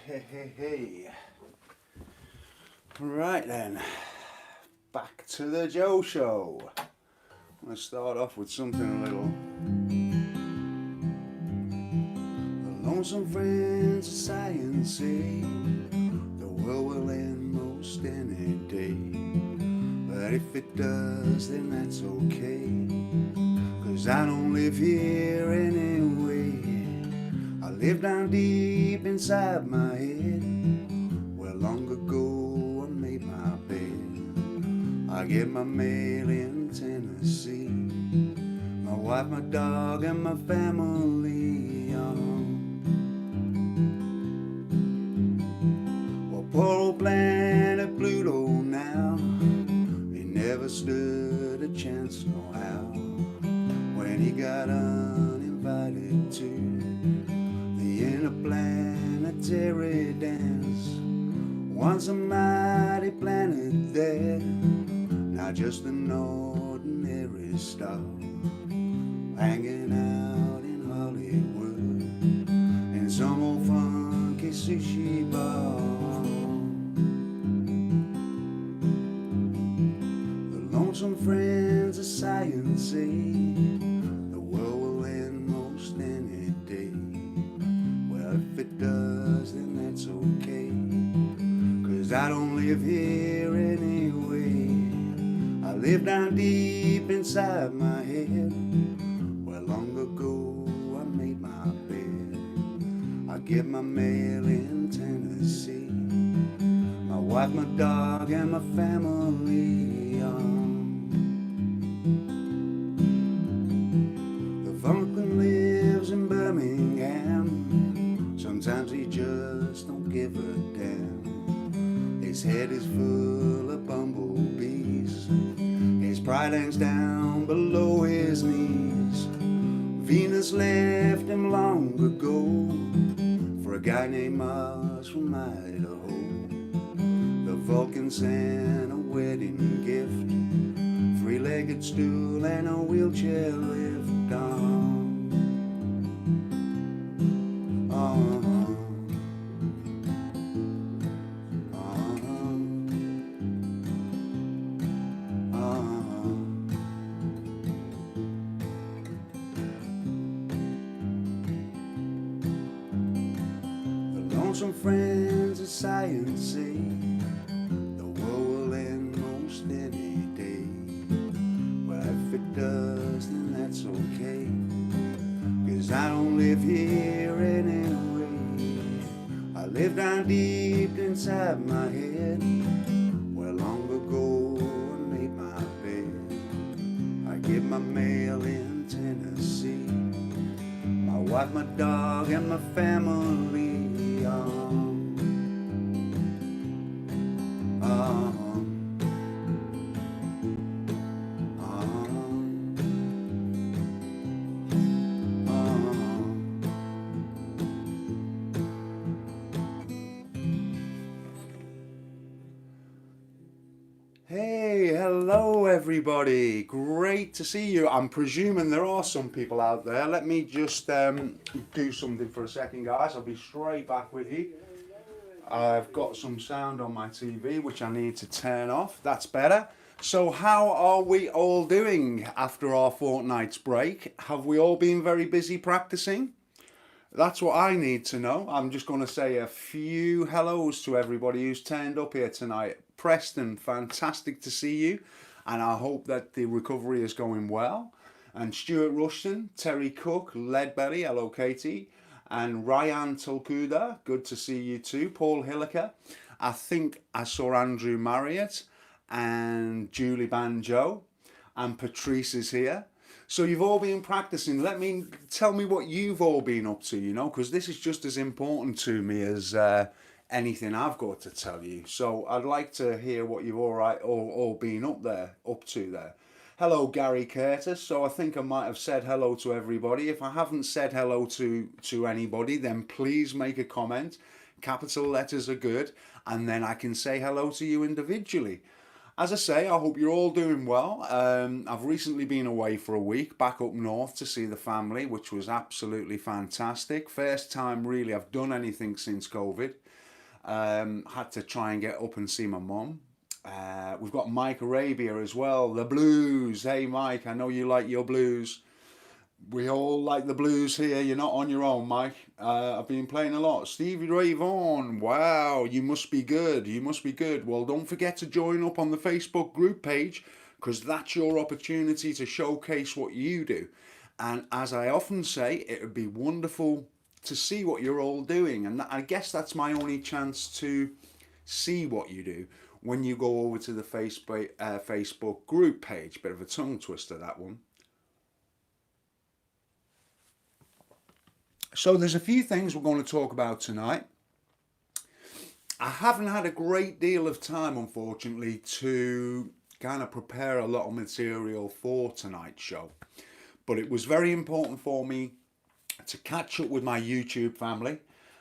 Hey. Right then, back to the Joe Show. I'm going to start off with something a little. The lonesome friends of science say the world will end most any day. But if it does, then that's okay. 'Cause I don't live here anyway. I live down deep inside my head, where long ago I made my bed. I get my mail in Tennessee, my wife, my dog, and my family on. Well, poor old planet Pluto now, he never stood a chance no how, when he got uninvited to the interplanetary dance. Once a mighty planet there, not just an ordinary star, hanging out in Hollywood in some old funky sushi bar. The lonesome friends of science say the world will end most any day. Well, if it does, then that's okay, 'cause I don't live here anyway. I live down deep inside my head, where long ago I made my bed. I get my mail in Tennessee, my wife, my dog, and my family on. The Vulcan lives in Birmingham, sometimes he just don't give a damn. His head is full of bumblebees, his pride hangs down below his knees. Venus left him long ago for a guy named Mars from Idaho. The Vulcan sent a wedding gift, three-legged stool and a wheelchair lift on. Some friends of science say the world will end most any day. Well, if it does, then that's okay, 'cause I don't live here anyway. I live down deep inside my head, where long ago I made my bed. I get my mail in Tennessee, my wife, my dog, and my family on. Hey, hello everybody, great to see you. I'm presuming there are some people out there. Let me just do something for a second, guys. I'll be straight back with you. I've got some sound on my TV which I need to turn off. That's better. So how are we all doing after our fortnight's break? Have we all been very busy practicing? That's what I need to know. I'm just going to say a few hellos to everybody who's turned up here tonight. Preston, fantastic to see you, and I hope that the recovery is going well. And Stuart Rushton, Terry Cook, Leadbelly, hello Katie, and Ryan Tulkuda, good to see you too. Paul Hilliker, I think I saw Andrew Marriott, and Julie Banjo, and Patrice is here. So you've all been practicing. Tell me what you've all been up to, because this is just as important to me as anything I've got to tell you. So I'd like to hear what you've all been up to there. Hello, Gary Curtis. So I think I might have said hello to everybody. If I haven't said hello to anybody, then please make a comment. Capital letters are good, and then I can say hello to you individually. As I say, I hope you're all doing well. I've recently been away for a week, back up north to see the family, which was absolutely fantastic. First time really I've done anything since COVID. Had to try and get up and see my mum. We've got Mike Arabia as well, the blues. Hey Mike, I know you like your blues. We all like the blues here. You're not on your own, Mike. I've been playing a lot. Stevie Ray Vaughan. Wow, you must be good. You must be good. Well, don't forget to join up on the Facebook group page because that's your opportunity to showcase what you do. And as I often say, it would be wonderful to see what you're all doing. And I guess that's my only chance to see what you do when you go over to the Facebook group page. Bit of a tongue twister, that one. So there's a few things we're going to talk about tonight. I haven't had a great deal of time, unfortunately, to kind of prepare a lot of material for tonight's show. But it was very important for me to catch up with my YouTube family.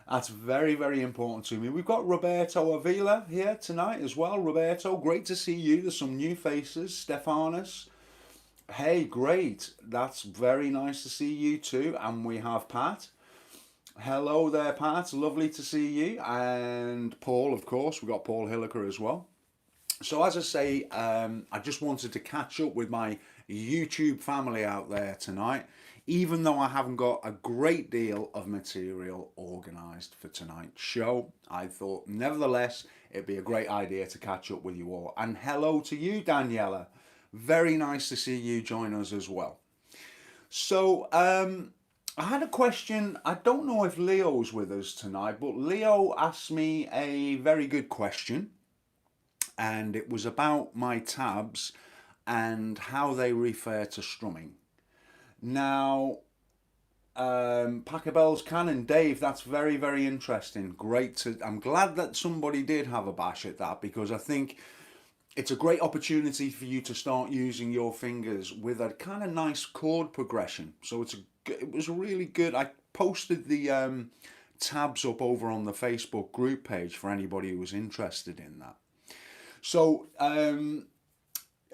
That's very, very important to me. We've got Roberto Avila here tonight as well. Roberto, great to see you. There's some new faces. Stephanus. Hey, great. That's very nice to see you too. And we have Pat. Hello there, Pat. Lovely to see you. And Paul, of course. We've got Paul Hilliker as well. So as I say, I just wanted to catch up with my YouTube family out there tonight, even though I haven't got a great deal of material organised for tonight's show. I thought, nevertheless, it'd be a great idea to catch up with you all. And hello to you, Daniela. Very nice to see you join us as well. So, I had a question. I don't know if Leo's with us tonight, but Leo asked me a very good question. And it was about my tabs and how they refer to strumming. Now, Pachelbel's Canon, Dave, that's very, very interesting. Great to, I'm glad that somebody did have a bash at that because I think it's a great opportunity for you to start using your fingers with a kind of nice chord progression. So it was really good. I posted the tabs up over on the Facebook group page for anybody who was interested in that. So,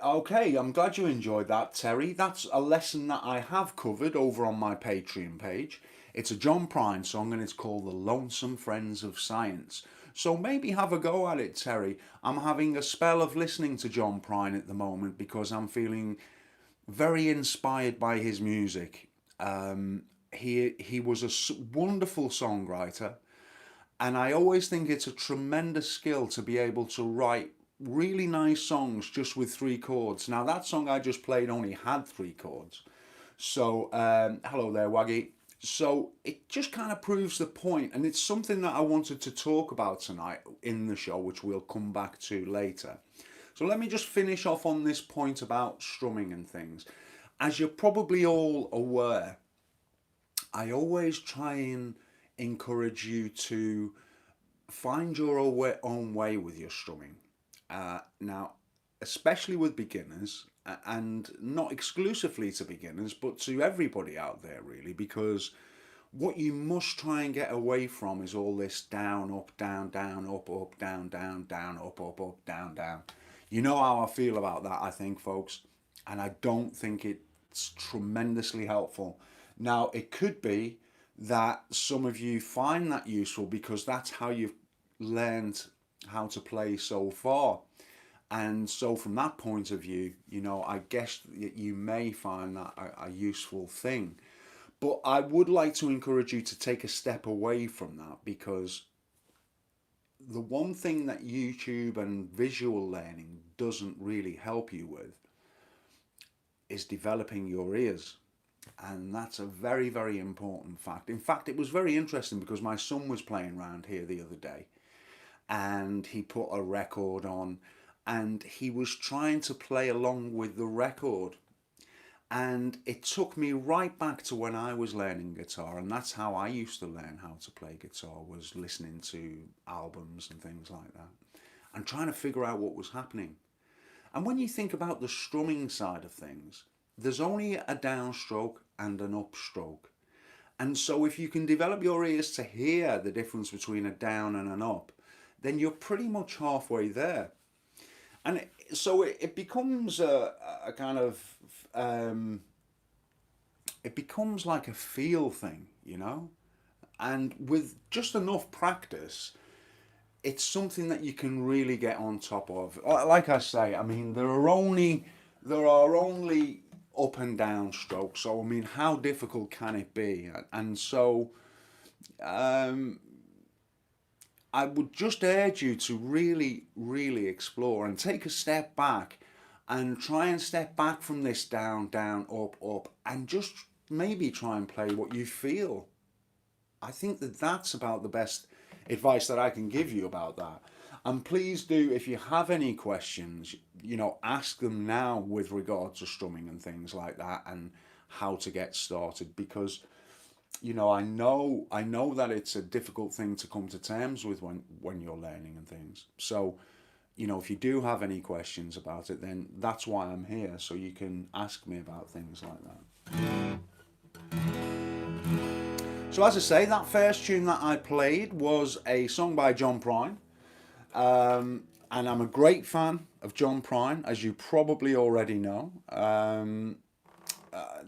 okay, I'm glad you enjoyed that, Terry. That's a lesson that I have covered over on my Patreon page. It's a John Prine song and it's called The Lonesome Friends of Science. So maybe have a go at it, Terry. I'm having a spell of listening to John Prine at the moment because I'm feeling very inspired by his music. He was a wonderful songwriter, and I always think it's a tremendous skill to be able to write really nice songs just with 3 chords. Now that song I just played only had 3 chords. So hello there, Waggy. So it just kind of proves the point, and it's something that I wanted to talk about tonight in the show, which we'll come back to later. So let me just finish off on this point about strumming and things. As you're probably all aware, I always try and encourage you to find your own way with your strumming. Now, especially with beginners, and not exclusively to beginners, but to everybody out there really, because what you must try and get away from is all this down, up, down, down, up, up, down, down, down, up, up, up, down, down. You know how I feel about that, I think, folks, and I don't think it's tremendously helpful. Now, it could be that some of you find that useful because that's how you've learned how to play so far. And so from that point of view, you know, I guess you may find that a useful thing. But I would like to encourage you to take a step away from that, because the one thing that YouTube and visual learning doesn't really help you with is developing your ears. And that's a very, very important fact. In fact, it was very interesting because my son was playing around here the other day and he put a record on and he was trying to play along with the record. And it took me right back to when I was learning guitar, and that's how I used to learn how to play guitar, was listening to albums and things like that and trying to figure out what was happening. And when you think about the strumming side of things, there's only a downstroke and an upstroke. And so if you can develop your ears to hear the difference between a down and an up, then you're pretty much halfway there. And so it becomes a kind of, it becomes like a feel thing, you know? And with just enough practice, it's something that you can really get on top of. Like I say, I mean, there are only up and down strokes. So I mean, how difficult can it be? And so I would just urge you to really, really explore and take a step back and try and step back from this down, down, up, up, and just maybe try and play what you feel. I think that that's about the best advice that I can give you about that. And please do, if you have any questions, ask them now with regard to strumming and things like that and how to get started, because I know that it's a difficult thing to come to terms with when you're learning and things. So, if you do have any questions about it, then that's why I'm here, so you can ask me about things like that. So as I say, that first tune that I played was a song by John Prine. And I'm a great fan of John Prine, as you probably already know.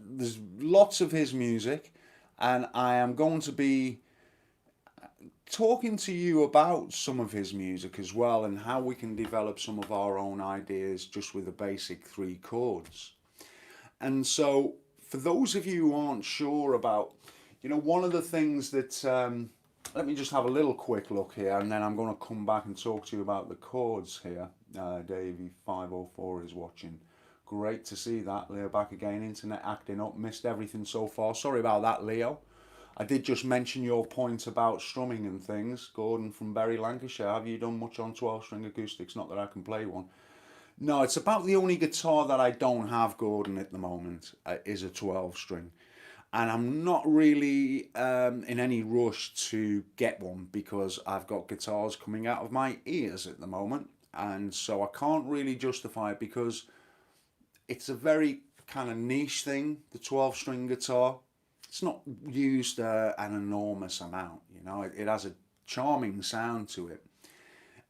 There's lots of his music, and I am going to be talking to you about some of his music as well, and how we can develop some of our own ideas just with the basic 3 chords. And so, for those of you who aren't sure about, one of the things that, let me just have a little quick look here, and then I'm going to come back and talk to you about the chords here. Davey504 is watching. Great to see that. Leo back again, internet acting up, missed everything so far. Sorry about that, Leo. I did just mention your point about strumming and things. Gordon from Bury, Lancashire, have you done much on 12-string acoustics? Not that I can play one. No, it's about the only guitar that I don't have, Gordon, at the moment, is a 12-string. And I'm not really in any rush to get one, because I've got guitars coming out of my ears at the moment. And so I can't really justify it, because it's a very kind of niche thing, the 12-string guitar. It's not used an enormous amount, It has a charming sound to it,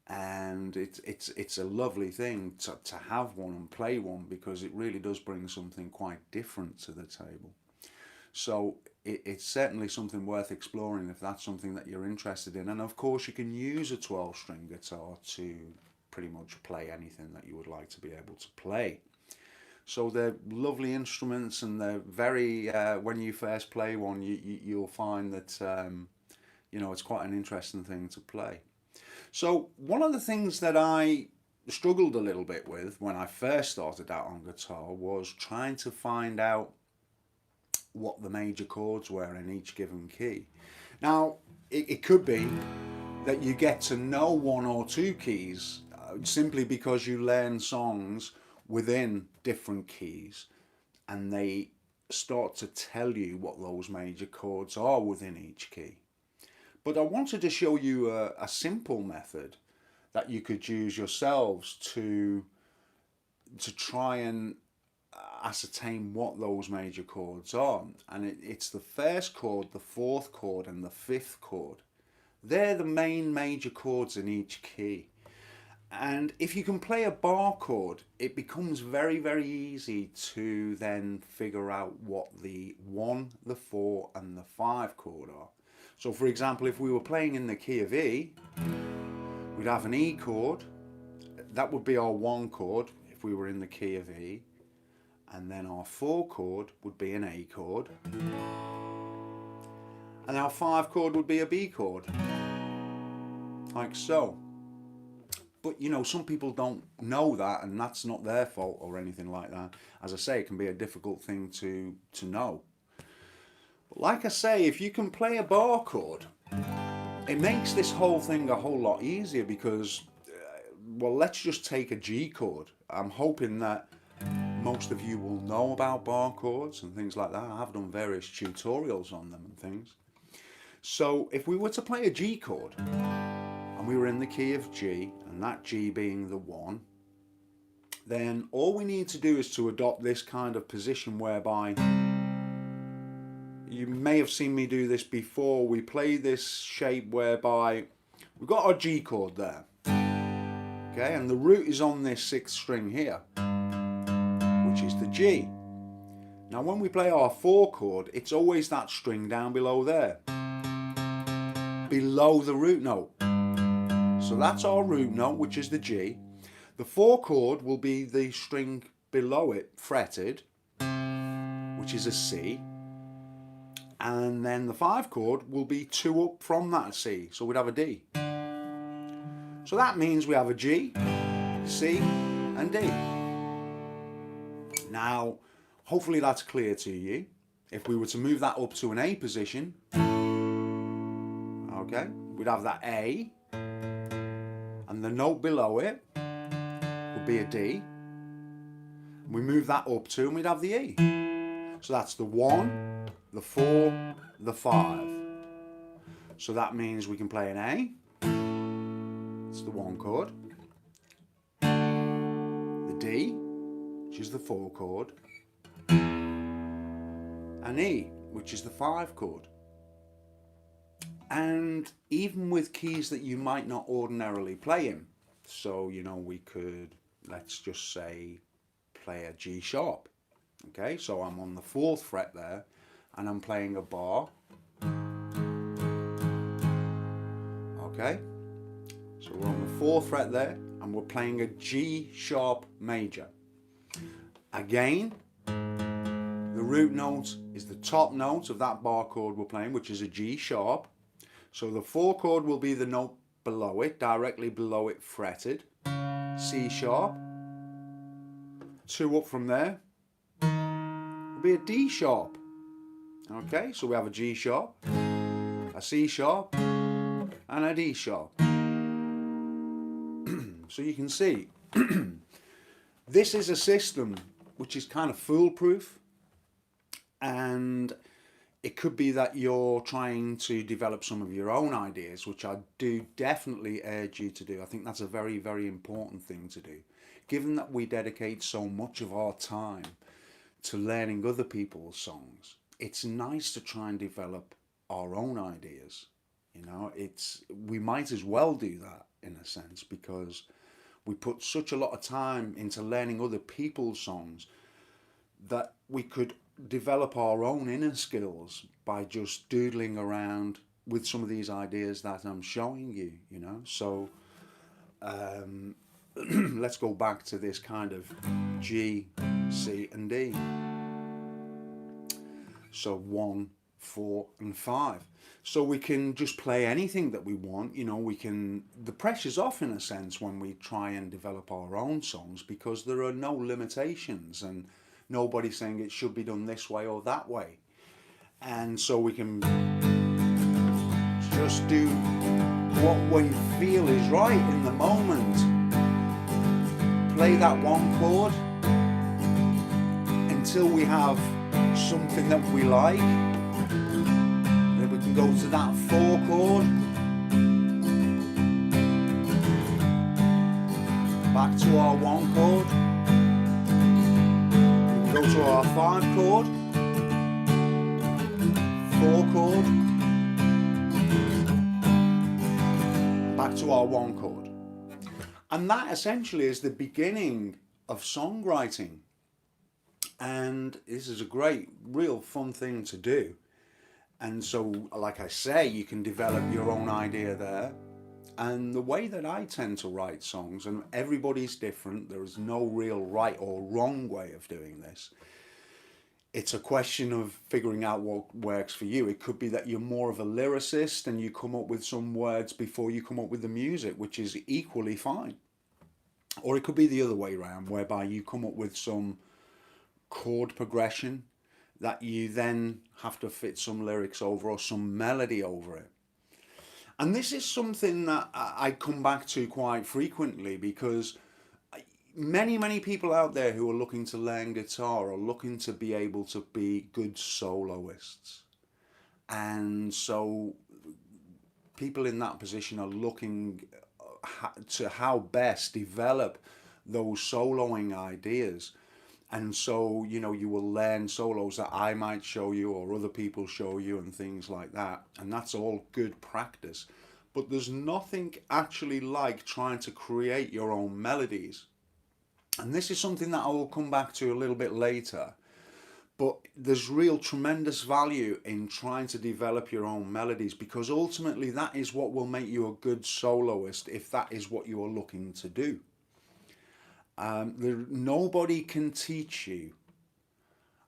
and it's a lovely thing to have one and play one, because it really does bring something quite different to the table. So it's certainly something worth exploring if that's something that you're interested in. And of course, you can use a 12-string guitar to pretty much play anything that you would like to be able to play. So they're lovely instruments, and they're very, when you first play one, you'll find that, it's quite an interesting thing to play. So one of the things that I struggled a little bit with when I first started out on guitar was trying to find out what the major chords were in each given key. Now, it could be that you get to know 1 or 2 keys simply because you learn songs within different keys, and they start to tell you what those major chords are within each key. But I wanted to show you a simple method that you could use yourselves to try and ascertain what those major chords are. And it's the first chord, the 4th chord, and the 5th chord. They're the main major chords in each key. And if you can play a bar chord, it becomes very, very easy to then figure out what the 1, the 4, and the 5 chord are. So for example, if we were playing in the key of E, we'd have an E chord. That would be our 1 chord if we were in the key of E. And then our 4 chord would be an A chord. And our 5 chord would be a B chord. Like so. But some people don't know that, and that's not their fault or anything like that. As I say, it can be a difficult thing to know. But like I say, if you can play a bar chord, it makes this whole thing a whole lot easier, because, well, let's just take a G chord. I'm hoping that most of you will know about bar chords and things like that. I have done various tutorials on them and things. So if we were to play a G chord, and we were in the key of G, and that G being the 1, then all we need to do is to adopt this kind of position whereby, you may have seen me do this before, we play this shape whereby we've got our G chord there, okay, and the root is on this 6th string here, which is the G. Now when we play our 4 chord, it's always that string down below there, below the root note. So that's our root note, which is the G. The 4 chord will be the string below it, fretted, which is a C. And then the 5 chord will be 2 up from that C, so we'd have a D. So that means we have a G, C, and D. Now, hopefully that's clear to you. If we were to move that up to an A position, okay, we'd have that A, and the note below it would be a D. We move that up to, and we'd have the E. So that's the 1, the 4, the 5. So that means we can play an A. It's the 1 chord. The D, which is the 4 chord. And E, which is the 5 chord. And even with keys that you might not ordinarily play in, so you know, we could, let's just say, play a G sharp. Okay, so I'm on the 4th fret there, and I'm playing a bar. Okay, so we're on the 4th fret there, and we're playing a G sharp major. Again, the root note is the top note of that bar chord we're playing, which is a G sharp. So the 4 chord will be the note below it, directly below it, fretted. C sharp. 2 up from there will be a D sharp. Okay, so we have a G sharp, a C sharp, and a D sharp. So you can see, this is a system which is kind of foolproof, and it could be that you're trying to develop some of your own ideas, which I do definitely urge you to do. I think that's a very, very important thing to do. Given that we dedicate so much of our time to learning other people's songs, it's nice to try and develop our own ideas. You know, we might as well do that in a sense, because we put such a lot of time into learning other people's songs that we could develop our own inner skills by just doodling around with some of these ideas that I'm showing you, you know. So let's go back to this kind of G, C and D. So 1, 4 and 5. So we can just play anything that we want, you know. The pressure's off in a sense when we try and develop our own songs, because there are no limitations and nobody's saying it should be done this way or that way. And so we can just do what we feel is right in the moment. Play that 1 chord until we have something that we like. Then we can go to that 4 chord, back to our 1 chord, go to our 5 chord, 4 chord, back to our 1 chord. And that essentially is the beginning of songwriting. And this is a great, real fun thing to do. And so, like I say, you can develop your own idea there. And the way that I tend to write songs, and everybody's different, there is no real right or wrong way of doing this. It's a question of figuring out what works for you. It could be that you're more of a lyricist and you come up with some words before you come up with the music, which is equally fine. Or it could be the other way around, whereby you come up with some chord progression that you then have to fit some lyrics over or some melody over it. And this is something that I come back to quite frequently, because many people out there who are looking to learn guitar are looking to be able to be good soloists. And so people in that position are looking to how best develop those soloing ideas. And so, you know, you will learn solos that I might show you or other people show you and things like that. And that's all good practice. But there's nothing actually like trying to create your own melodies. And this is something that I will come back to a little bit later. But there's real tremendous value in trying to develop your own melodies, because ultimately that is what will make you a good soloist if that is what you are looking to do. Nobody can teach you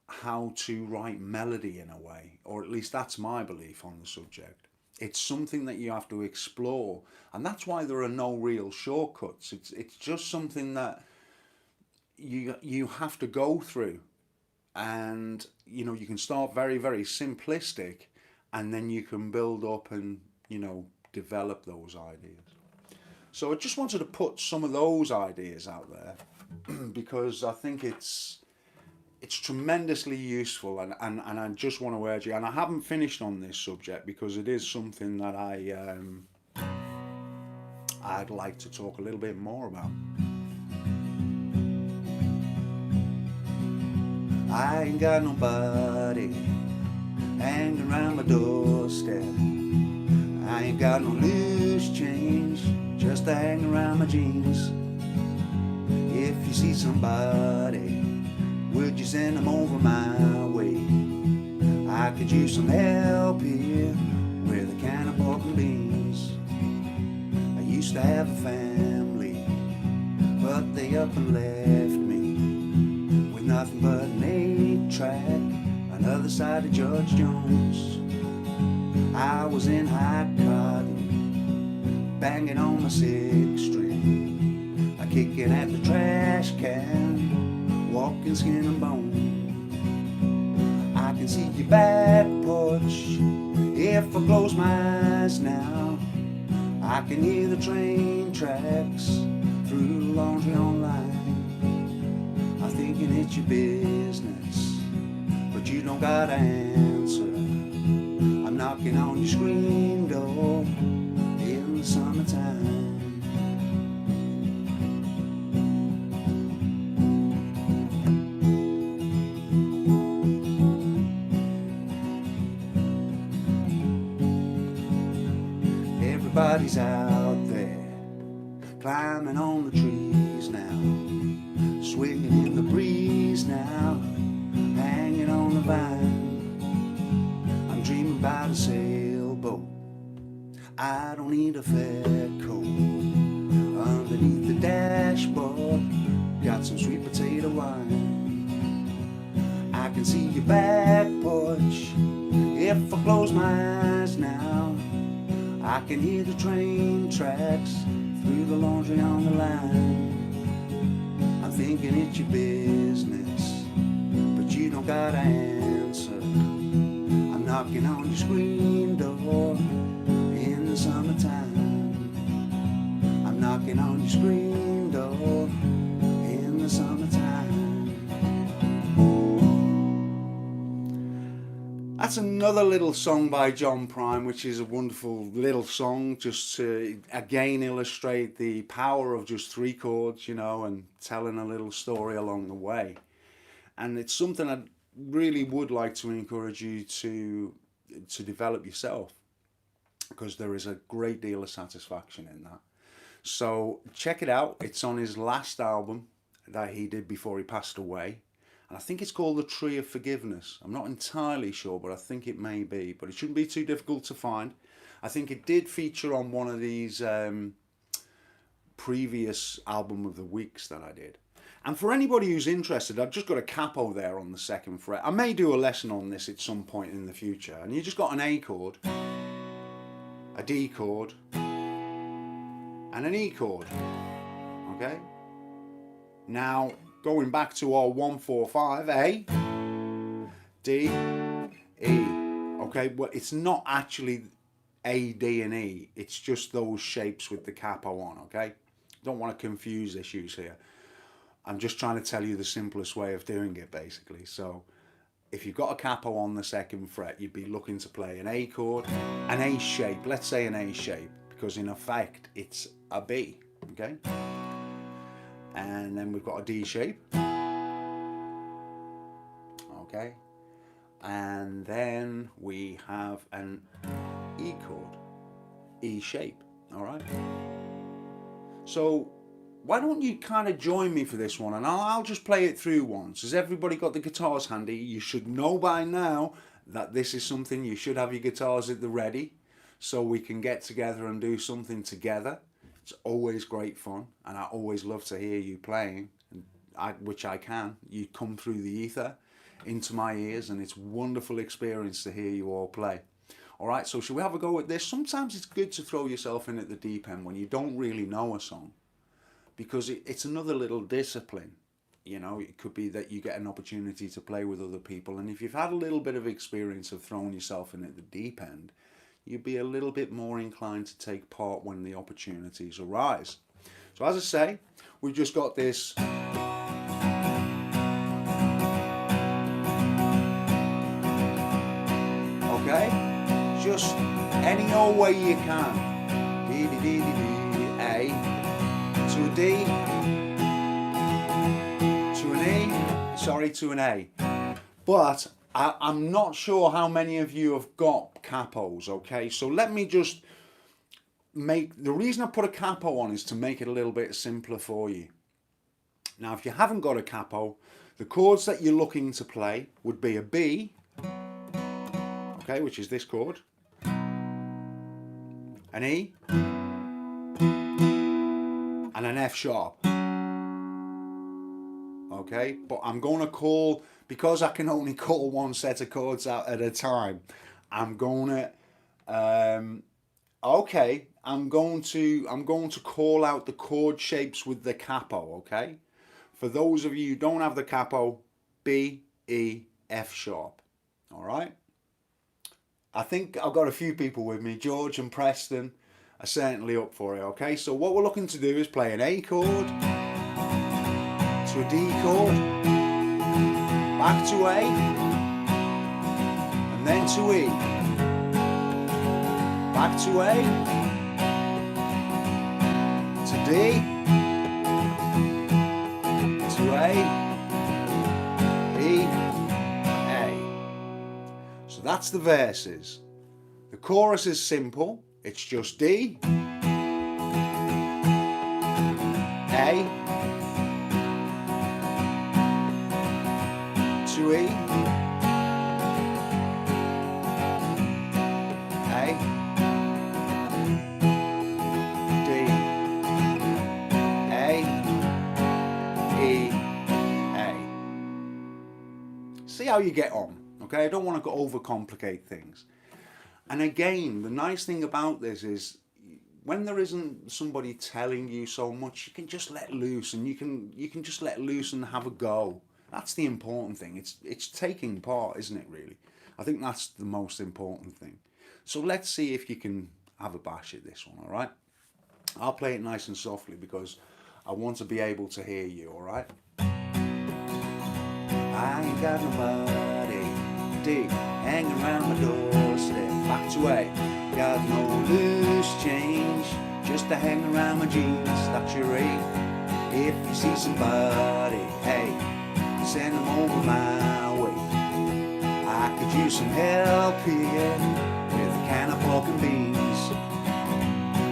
how to write melody in a way, or at least that's my belief on the subject. It's something that you have to explore, and that's why there are no real shortcuts. It's just something that you have to go through. And you can start very, very simplistic, and then you can build up and develop those ideas. So I just wanted to put some of those ideas out there because I think it's tremendously useful, and I just want to urge you, and I haven't finished on this subject because it is something that I'd like to talk a little bit more about. I ain't got nobody hanging around my doorstep. I ain't got no loose change just to hang around my jeans. If you see somebody, would you send them over my way? I could use some help here with a can of pork and beans. I used to have a family, but they up and left me with nothing but an 8-track on the other side of Judge Jones. I was in high cotton, banging on my 6-string, kicking at the trash can, walking skin and bone. I can see your back porch if I close my eyes now. I can hear the train tracks through the laundry online. I'm thinking it's your business, but you don't gotta answer. I'm knocking on your screen door in the summertime. Everybody's out there climbing on the trees now, swinging in the breeze now, hanging on the vine. I'm dreaming about a sailboat. I don't need a fat coat. Underneath the dashboard, got some sweet potato wine. I can see your back porch if I close my eyes now. I can hear the train tracks through the laundry on the line. I'm thinking it's your business, but you don't gotta answer. I'm knocking on your screen door in the summertime. I'm knocking on your screen door in the summertime. That's another little song by John Prine, which is a wonderful little song just to again illustrate the power of just 3 chords, and telling a little story along the way. And it's something I really would like to encourage you to develop yourself, because there is a great deal of satisfaction in that. So check it out. It's on his last album that he did before he passed away. And I think it's called The Tree of Forgiveness. I'm not entirely sure, but I think it may be. But it shouldn't be too difficult to find. I think it did feature on one of these previous album of the weeks that I did. And for anybody who's interested, I've just got a capo there on the 2nd fret. I may do a lesson on this at some point in the future. And you just got an A chord, a D chord, and an E chord. Okay? Now, going back to our 1-4-5, A, D, E. Okay, well, it's not actually A, D, and E. It's just those shapes with the capo on, okay? Don't want to confuse issues here. I'm just trying to tell you the simplest way of doing it, basically. So, if you've got a capo on the 2nd fret, you'd be looking to play an A chord, an A shape. Let's say an A shape, because in effect, it's a B, okay? And then we've got a D shape, okay, and then we have an E chord, E shape, all right. So why don't you kind of join me for this one, and I'll just play it through once. Has everybody got the guitars handy? You should know by now that this is something you should have your guitars at the ready, so we can get together and do something together. It's always great fun, and I always love to hear you playing, which I can. You come through the ether into my ears, and it's a wonderful experience to hear you all play. All right, so should we have a go at this? Sometimes it's good to throw yourself in at the deep end when you don't really know a song, because it's another little discipline. You know, it could be that you get an opportunity to play with other people, and if you've had a little bit of experience of throwing yourself in at the deep end, you'd be a little bit more inclined to take part when the opportunities arise. So as I say, we've just got this. Okay, just any old way you can. D, D, D, D, D, A to a D to an E, sorry, to an A. But I'm not sure how many of you have got capos, okay? So let me just the reason I put a capo on is to make it a little bit simpler for you. Now, if you haven't got a capo, the chords that you're looking to play would be a B, okay, which is this chord, an E, and an F sharp. Okay, but I'm going to call, because I can only call one set of chords out at a time, I'm going to I'm going to call out the chord shapes with the capo, okay? For those of you who don't have the capo, B, E, F sharp. All right? I think I've got a few people with me. George and Preston are certainly up for it, okay? So what we're looking to do is play an A chord to a D chord, back to A, and then to E, back to A, to D, to A, E, A. So that's the verses. The chorus is simple. It's just D, A, to E, A, D, A, E, A. See how you get on, okay? I don't want to overcomplicate things. And again, the nice thing about this is when there isn't somebody telling you so much, you can just let loose, and you can just let loose and have a go. That's the important thing. It's taking part, isn't it, really? I think that's the most important thing. So let's see if you can have a bash at this one, all right? I'll play it nice and softly because I want to be able to hear you, all right? I ain't got nobody, D, hanging around my doorstep. Back to A, got no loose change, just to hang around my jeans. That's your A. If you see somebody, hey, send them over my way. I could use some help here with a can of pork and beans.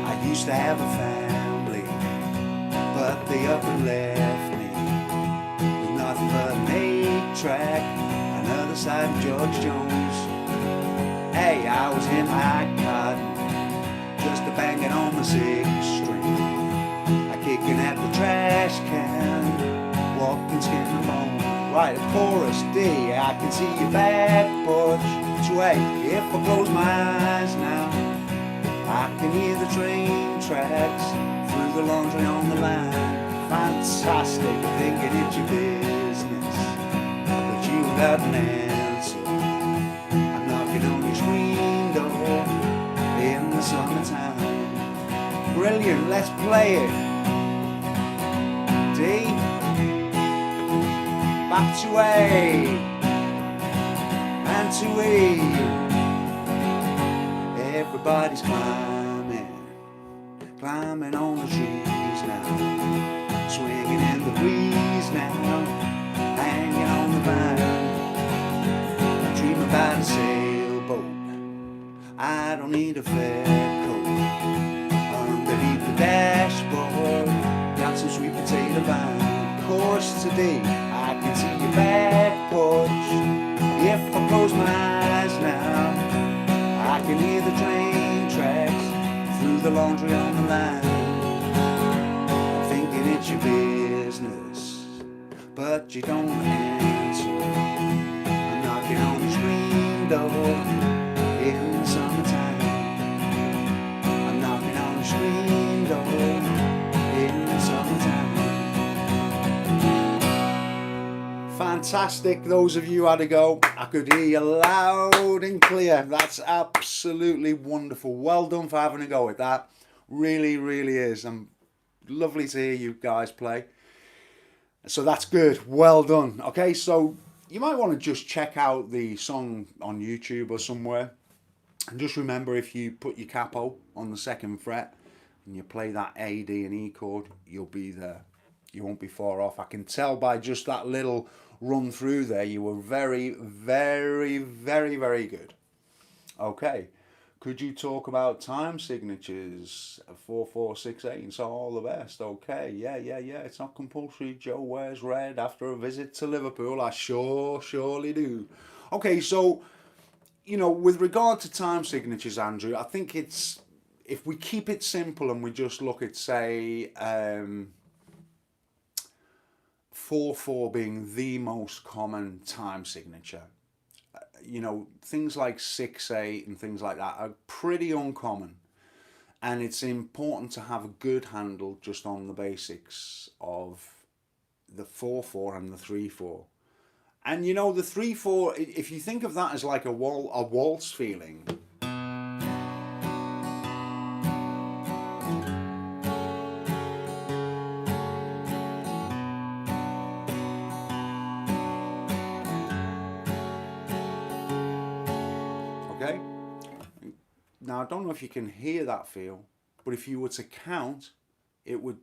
I used to have a family, but they up and left me with nothing but an 8-track, another side of George Jones. Hey, I was in my cotton, just a banging on the 6th string, I kicking at the trash can, walking skin and bone. Right, a chorus D, I can see your back porch. To A, if I close my eyes now, I can hear the train tracks through the laundry on the line. Fantastic, thinking it's your business, but you got an answer. I'm knocking on your screen door in the summertime. Brilliant, let's play it. D, back to A, and to E. Everybody's climbing on the trees now, swinging in the breeze now, hanging on the vine. I dream about a sailboat, I don't need a fair coat. Underneath the dashboard, got some sweet divine. Chorus today, I can see your back porch. If I close my eyes now, I can hear the train tracks through the laundry on the line. I'm thinking it's your business, but you don't answer. I'm knocking on the screen door in the summertime. I'm knocking on the screen door in the summertime. Fantastic, those of you had a go. I could hear you loud and clear. That's absolutely wonderful. Well done for having a go at that. Really, really is. Lovely to hear you guys play. So that's good. Well done. Okay, so you might want to just check out the song on YouTube or somewhere. And just remember, if you put your capo on the 2nd fret and you play that A, D and E chord, you'll be there. You won't be far off. I can tell by just that little run through there, you were very, very, very, very good. Okay. Could you talk about time signatures? 4, 4, 6, 8, and so all the best. Okay, yeah. It's not compulsory. Joe wears red after a visit to Liverpool. I surely do. Okay, so, with regard to time signatures, Andrew, I think it's, if we keep it simple and we just look at, say, 4/4 being the most common time signature. Things like 6/8 and things like that are pretty uncommon, and it's important to have a good handle just on the basics of the 4/4 and the 3/4. And the 3/4, if you think of that as like a waltz feeling, okay? Now I don't know if you can hear that feel, but if you were to count, it would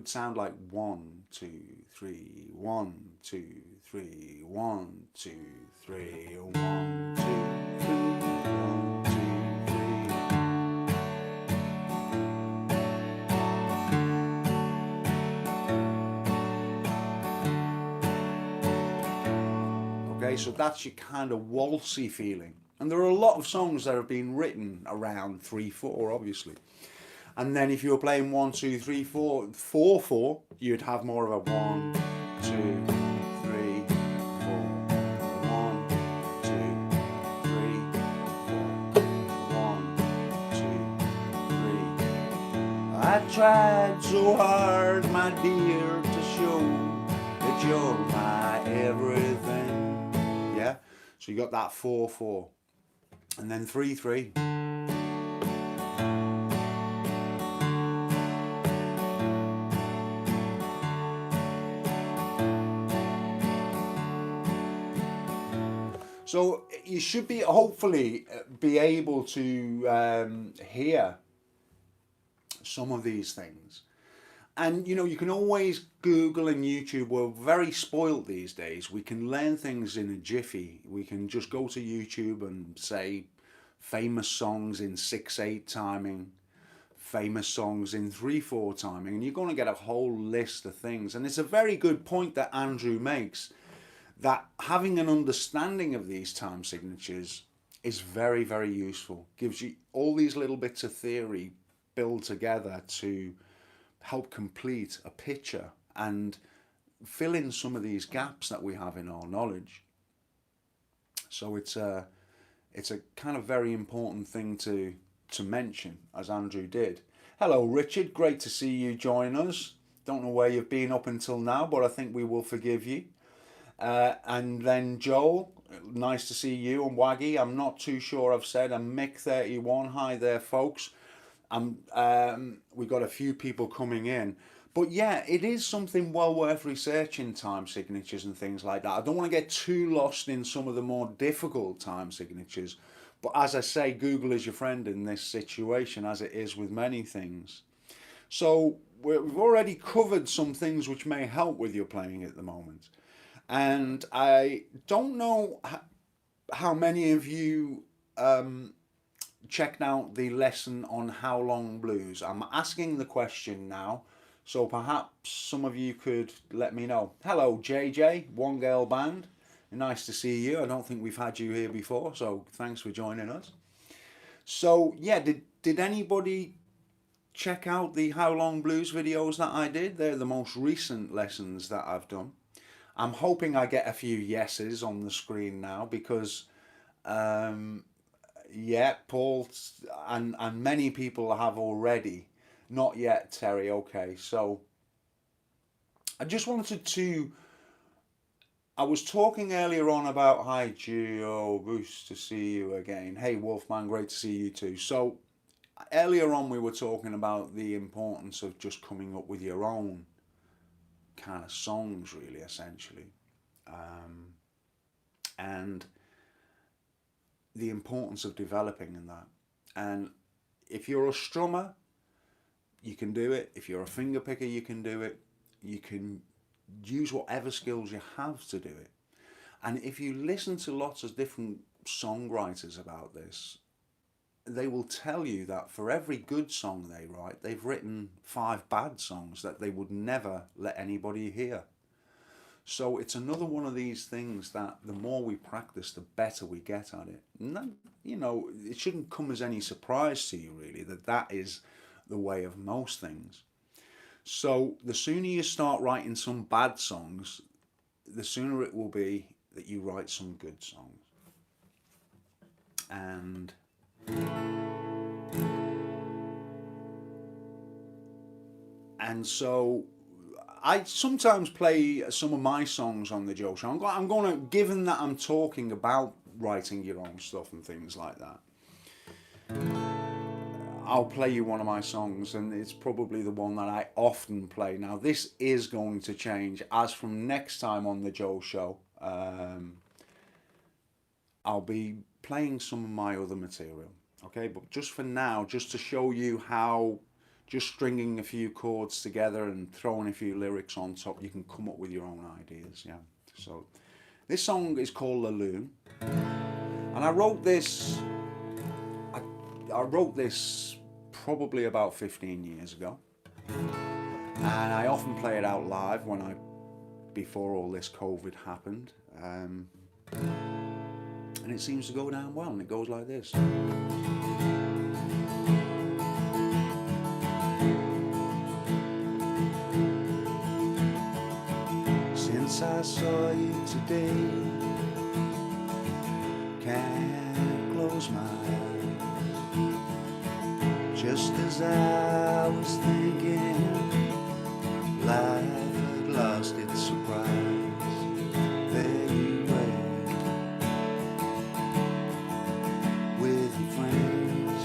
sound like 1, 2, 3, 1, 2, 3, 1, 2, 3, 1, 2, 3, 1, 2, 3. Okay, so that's your kind of waltzy feeling. And there are a lot of songs that have been written around 3/4, obviously. And then if you were playing 1, 2, 3, 4, 4/4, you'd have more of a 1, 2, 3, 4, 1, 2, 3, 4, 1, 2, 3. I tried so hard, my dear, to show that you're my everything. Yeah? So you got that 4/4. And then 3/3. So you should hopefully be able to hear some of these things. And you can always Google and YouTube. We're very spoilt these days. We can learn things in a jiffy. We can just go to YouTube and say famous songs in 6/8 timing, famous songs in 3/4 timing, and you're going to get a whole list of things. And it's a very good point that Andrew makes, that having an understanding of these time signatures is very, very useful. Gives you all these little bits of theory built together to help complete a picture and fill in some of these gaps that we have in our knowledge. So it's a kind of very important thing to mention, as Andrew did. Hello Richard, great to see you join us. Don't know where you've been up until now, but I think we will forgive you. And then Joel, nice to see you, and Waggy, I'm not too sure I've said, and Mick31, hi there folks. We've got a few people coming in, but yeah, it is something well worth researching, time signatures and things like that. I don't want to get too lost in some of the more difficult time signatures, but as I say, Google is your friend in this situation, as it is with many things. So we've already covered some things which may help with your playing at the moment. And I don't know how many of you checked out the lesson on How Long Blues. I'm asking the question now, So perhaps some of you could let me know. Hello, JJ, One Girl Band. Nice to see you. I don't think we've had you here before, so thanks for joining us. So yeah, did anybody check out the How Long Blues videos that I did? They're the most recent lessons that I've done. I'm hoping I get a few yeses on the screen now because yeah, Paul and many people have already. Not yet, Terry. Okay, so I just wanted to. I was talking earlier on about hi Gio, boost to see you again. Hey Wolfman, great to see you too. So earlier on we were talking about the importance of just coming up with your own kind of songs, really, essentially, and the importance of developing in that. And if you're a strummer, you can do it. If you're a finger picker, you can do it. You can use whatever skills you have to do it. And if you listen to lots of different songwriters about this, they will tell you that for every good song they write, they've written 5 bad songs that they would never let anybody hear. So it's another one of these things that the more we practice, the better we get at it. And that, it shouldn't come as any surprise to you, really, that is the way of most things. So the sooner you start writing some bad songs, the sooner it will be that you write some good songs. And so I sometimes play some of my songs on the Joe Show. I'm going to, given that I'm talking about writing your own stuff and things like that, I'll play you one of my songs, and it's probably the one that I often play. Now, this is going to change as from next time on the Joe Show. I'll be playing some of my other material, okay? But just for now, just to show you how just stringing a few chords together and throwing a few lyrics on top, you can come up with your own ideas, yeah? So this song is called La Lune, and I wrote this probably about 15 years ago, and I often play it out live before all this COVID happened, and it seems to go down well, and it goes like this. Since I saw you today, can't close my eyes. Just as I was thinking, life had lost its surprise. There you were, with your friends.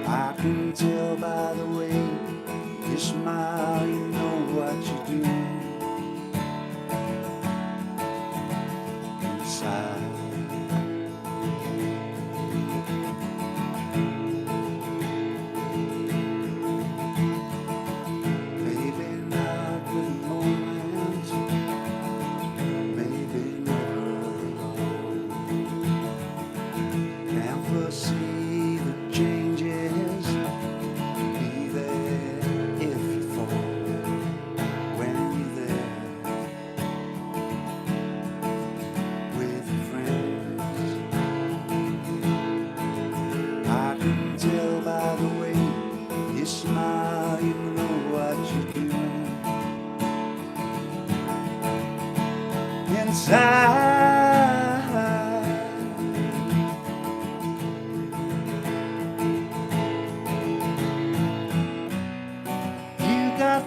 I can tell by the way you smile, you know what you're doing inside. See the changes, be there if you fall, when you're there with your friends. I can tell by the way you smile, you know what you're doing inside.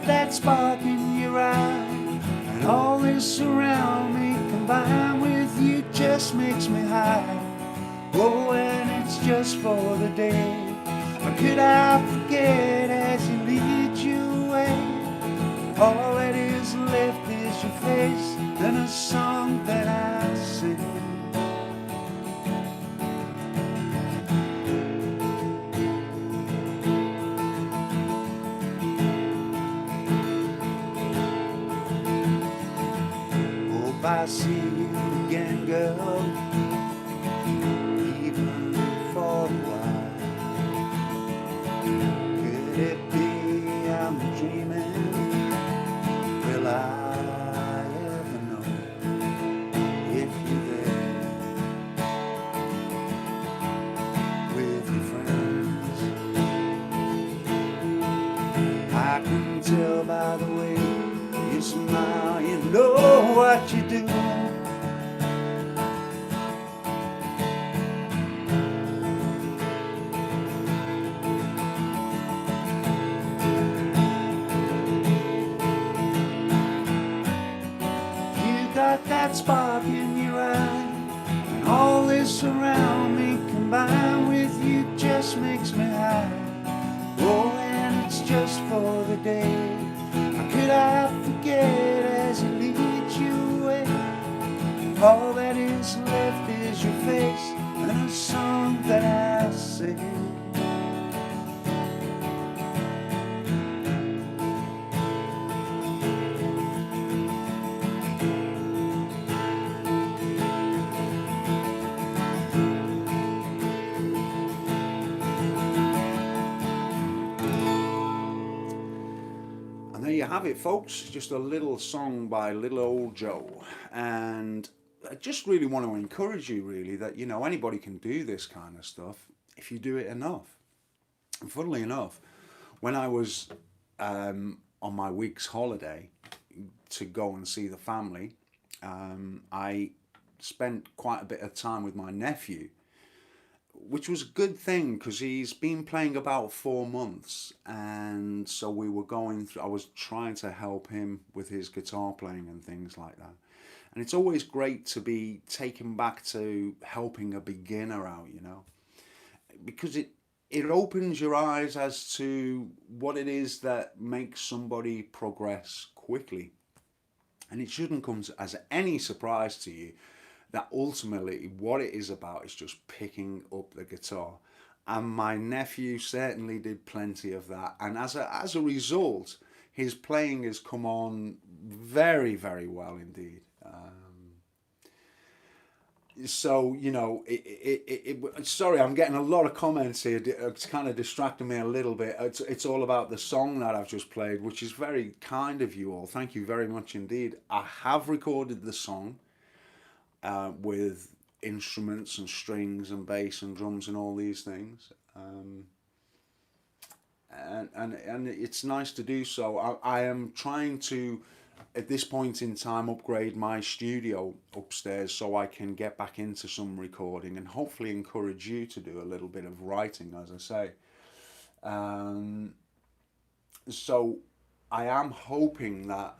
That spark in your eye, and all this around me combined with you just makes me high. Oh, and it's just for the day. Or could I forget as you lead you away? All that is left is your face and a song that I sing. I see you again, girl, even for a while. Could it be I can tell by the way you smile, you know what you're doing. You got that spark in your eye, and all this around me combined with you just makes me high. Oh, and it's just for the day. How could I forget as it leads you away? All that is left is your face and a song that I sing. And there you have it, folks. Just a little song by Little Old Joe. And I just really want to encourage you, really, that, you know, anybody can do this kind of stuff if you do it enough. And funnily enough, when I was on my week's holiday to go and see the family, I spent quite a bit of time with my nephew, which was a good thing because he's been playing about 4 months, and so we were going through, I was trying to help him with his guitar playing and things like that. And it's always great to be taken back to helping a beginner out, you know, because it opens your eyes as to what it is that makes somebody progress quickly. And it shouldn't come as any surprise to you that ultimately what it is about is just picking up the guitar. And my nephew certainly did plenty of that. And as a result, his playing has come on very, very well indeed. So, you know, sorry, I'm getting a lot of comments here. It's kind of distracting me a little bit. It's all about the song that I've just played, which is very kind of you all. Thank you very much indeed. I have recorded the song with instruments and strings and bass and drums and all these things. And it's nice to do so. I am trying to, at this point in time, upgrade my studio upstairs so I can get back into some recording and hopefully encourage you to do a little bit of writing, as I say. So I am hoping that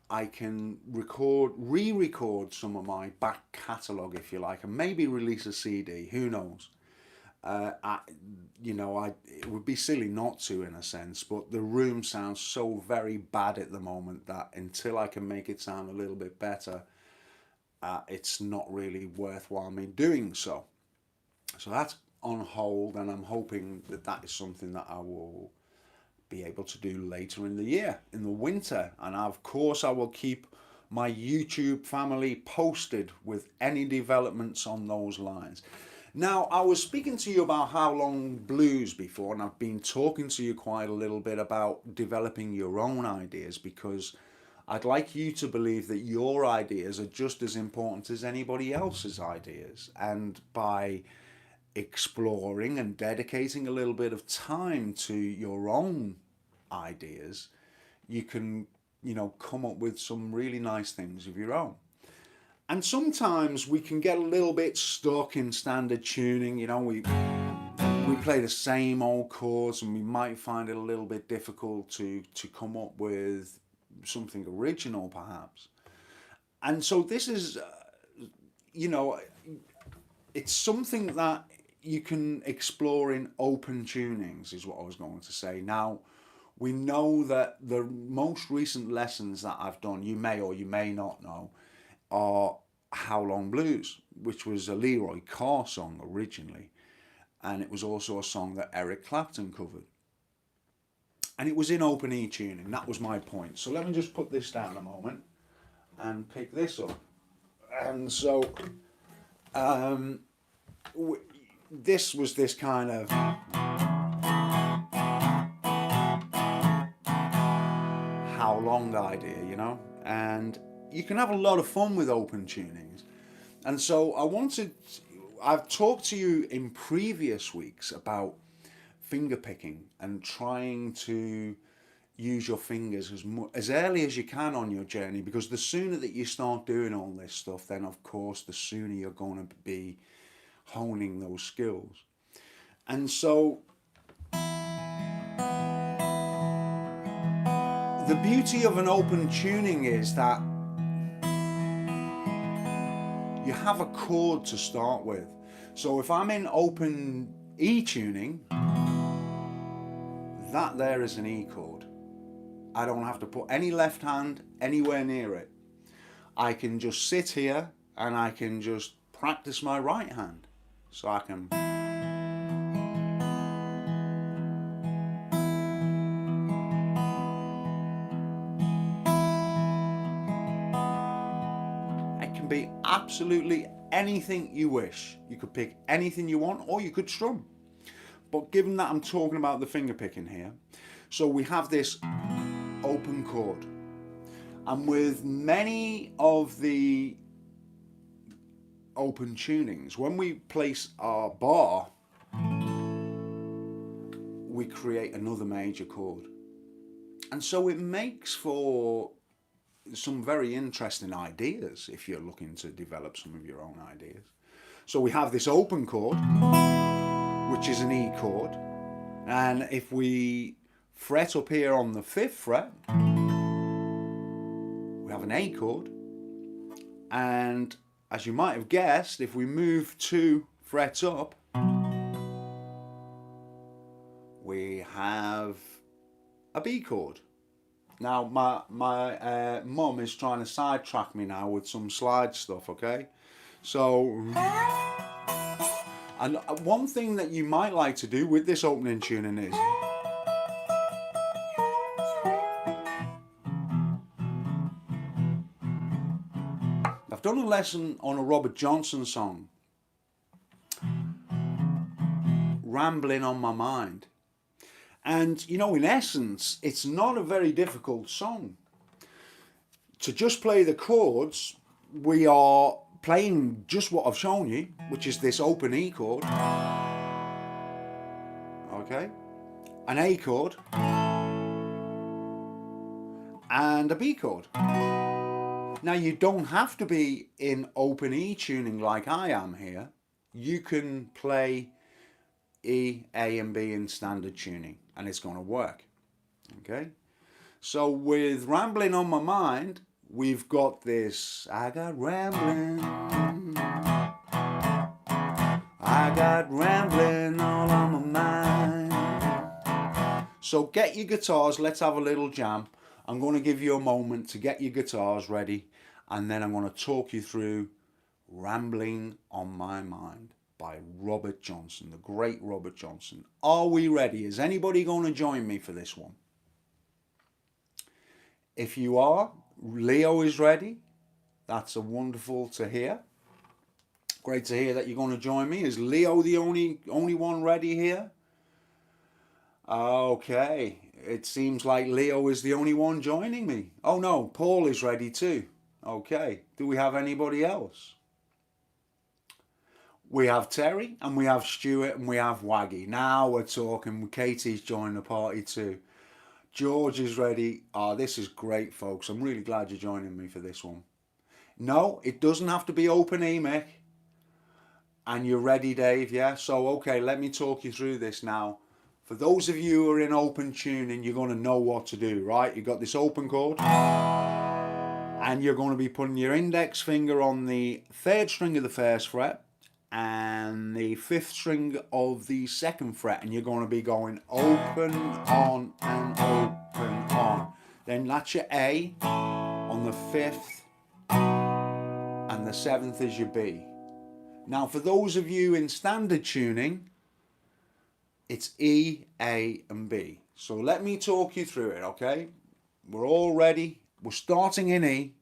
I can re-record some of my back catalogue, if you like, and maybe release a CD. Who knows? It would be silly not to, in a sense, but the room sounds so very bad at the moment that until I can make it sound a little bit better, it's not really worthwhile me doing so. So that's on hold, and I'm hoping that that is something that I will be able to do later in the year, in the winter. And of course I will keep my YouTube family posted with any developments on those lines. Now, I was speaking to you about How Long Blues before, and I've been talking to you quite a little bit about developing your own ideas, because I'd like you to believe that your ideas are just as important as anybody else's ideas. And by exploring and dedicating a little bit of time to your own ideas, you can, you know, come up with some really nice things of your own. And sometimes we can get a little bit stuck in standard tuning. You know, we play the same old chords, and we might find it a little bit difficult to come up with something original, perhaps. And so this is, it's something that you can explore in open tunings, is what I was going to say. Now, we know that the most recent lessons that I've done, you may or you may not know, are How Long Blues, which was a Leroy Carr song originally, and it was also a song that Eric Clapton covered. And it was in open E tuning, that was my point. So let me just put this down a moment and pick this up. And so this was this kind of how long idea, you know, and you can have a lot of fun with open tunings. And so I've talked to you in previous weeks about finger picking and trying to, use your fingers as early as you can on your journey, because the sooner that you start doing all this stuff, then of course the sooner you're going to be honing those skills. And so the beauty of an open tuning is that you have a chord to start with. So if I'm in open E tuning, that there is an E chord. I don't have to put any left hand anywhere near it. I can just sit here and I can just practice my right hand. So I can... It can be absolutely anything you wish. You could pick anything you want, or you could strum. But given that I'm talking about the finger picking here, so we have this open chord. And with many of the open tunings, when we place our bar, we create another major chord. And so it makes for some very interesting ideas if you're looking to develop some of your own ideas. So we have this open chord, which is an E chord, and if we fret up here on the 5th fret, we have an A chord, and as you might have guessed, if we move 2 frets up, we have a B chord. Now my mum is trying to sidetrack me now with some slide stuff, okay? So, and one thing that you might like to do with this opening tuning is, I've done a lesson on a Robert Johnson song, Rambling on My Mind. And, you know, in essence, it's not a very difficult song. To just play the chords, we are playing just what I've shown you, which is this open E chord, okay, an A chord, and a B chord. Now, you don't have to be in open E tuning like I am here. You can play E, A and B in standard tuning and it's going to work, okay? So with Rambling on My Mind, we've got this, I got rambling all on my mind. So get your guitars, let's have a little jam. I'm going to give you a moment to get your guitars ready, and then I'm going to talk you through Rambling on My Mind by Robert Johnson, the great Robert Johnson. Are we ready? Is anybody going to join me for this one? If you are, Leo is ready. That's a wonderful to hear. Great to hear that you're going to join me. Is Leo the only one ready here? Okay, it seems like Leo is the only one joining me. Oh no, Paul is ready too. Okay, do we have anybody else? We have Terry, and we have Stuart, and we have Waggy. Now we're talking. Katie's joined the party too. George is ready. Oh, this is great, folks. I'm really glad you're joining me for this one. No, it doesn't have to be open E, Mick. And you're ready, Dave, yeah? So, okay, let me talk you through this now. For those of you who are in open tuning, you're going to know what to do, right? You've got this open chord. And you're going to be putting your index finger on the 3rd string of the 1st fret and the 5th string of the 2nd fret, and you're going to be going open, on, and open, on. Then that's your A on the 5th, and the 7th is your B. Now for those of you in standard tuning, it's E, A and B. So let me talk you through it, okay? We're all ready. We're starting in E,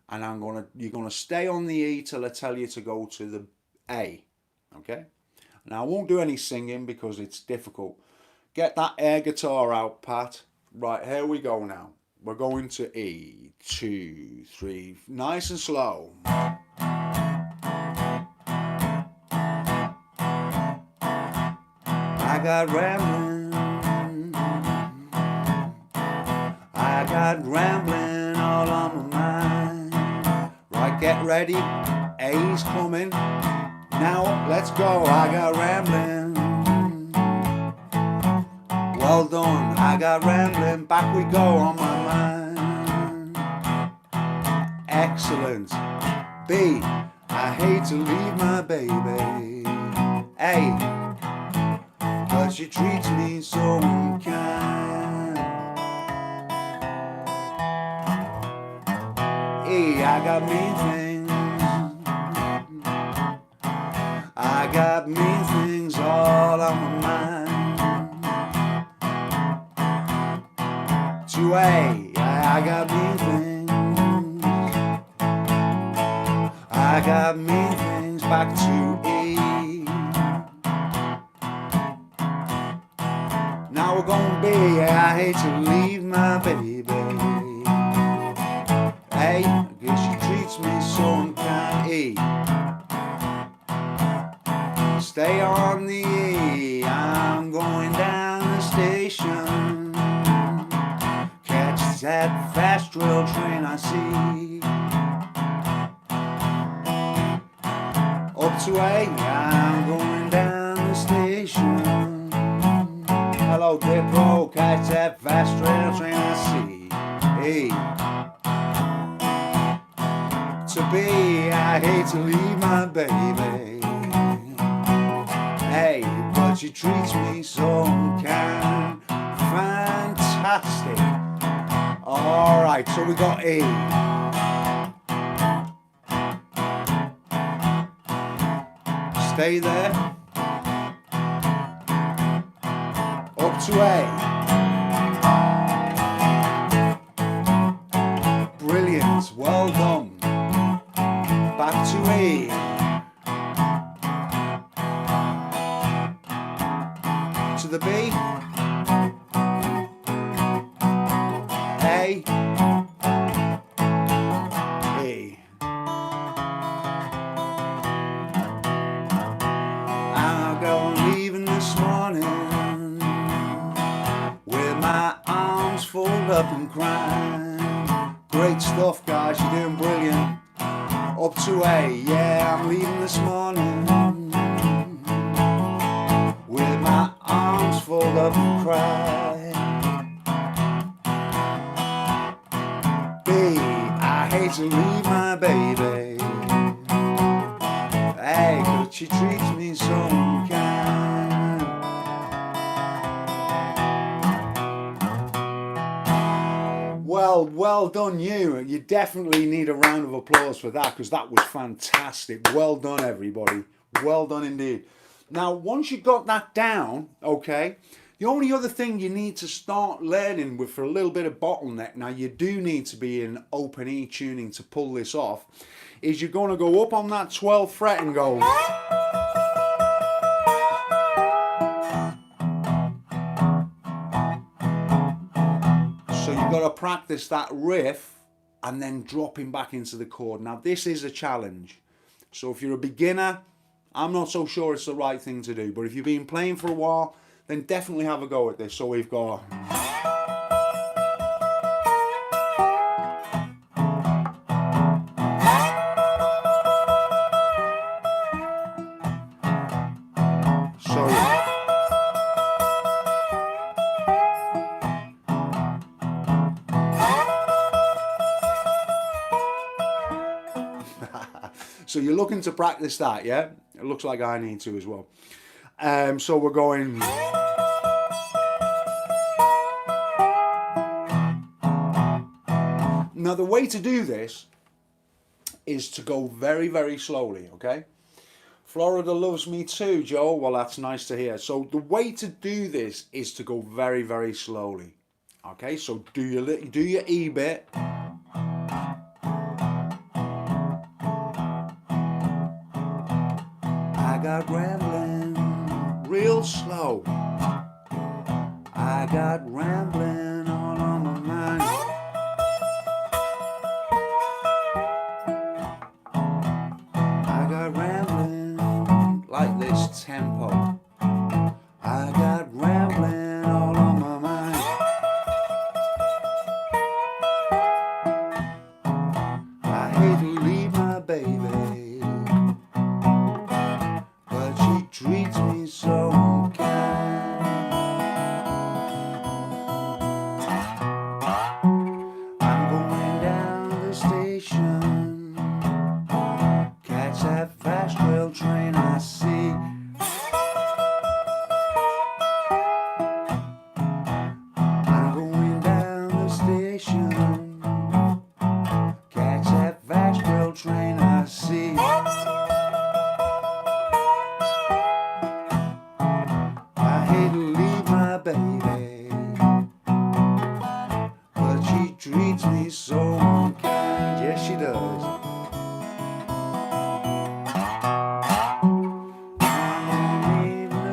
and you're gonna stay on the E till I tell you to go to the A, okay? Now I won't do any singing because it's difficult. Get that air guitar out, Pat. Right, here we go now. We're going to E, 2, 3, nice and slow. I got rambling got rambling all on my mind. Right, get ready, A's coming. Now let's go, I got rambling. Well done, I got rambling, back we go on my mind. Excellent. B, I hate to leave my baby. A, but she treats me so unkind. E, I got mean things. I got mean things all on my mind. To A, I got mean things. I got mean things, back to E. Now we're gonna B, I hate to leave my baby. A, I guess she treats me so unkind. E, stay on the E, I'm going down the station. Catch that fast rail train I see. Up to A, I'm going down the station. Hello depot, catch that fast rail train I see. A, to B, I hate to leave my baby. Hey, but she treats me so unkind. Fantastic. Alright, so we got A. Stay there. Up to A. Brilliant, well done. Back to A. To the B. A. E. I'm going leaving this morning with my arms folded up and crying. Great stuff, guys, you're doing brilliant. Up to A, yeah, I'm leaving this morning with my arms folded up and cry. B, I hate to leave my baby. Hey, but she treats me so unkind. Well done you. You definitely need a round of applause for that, because that was fantastic. Well done, everybody. Well done indeed. Now, once you got that down, okay, the only other thing you need to start learning with for a little bit of bottleneck, now you do need to be in open E tuning to pull this off, is you're going to go up on that 12th fret and go. So you've got to practice that riff and then dropping back into the chord. Now this is a challenge. So if you're a beginner, I'm not so sure it's the right thing to do. But if you've been playing for a while, then definitely have a go at this. So we've got. So you're looking to practice that, yeah? It looks like I need to as well. So we're going. Now the way to do this is to go very, very slowly, okay? Florida loves me too, Joe. Well, that's nice to hear. So the way to do this is to go very, very slowly. Okay, so do your E bit. I got rambling real slow. I got rambling all on my mind. I got rambling like this tempo. I got rambling all on my mind.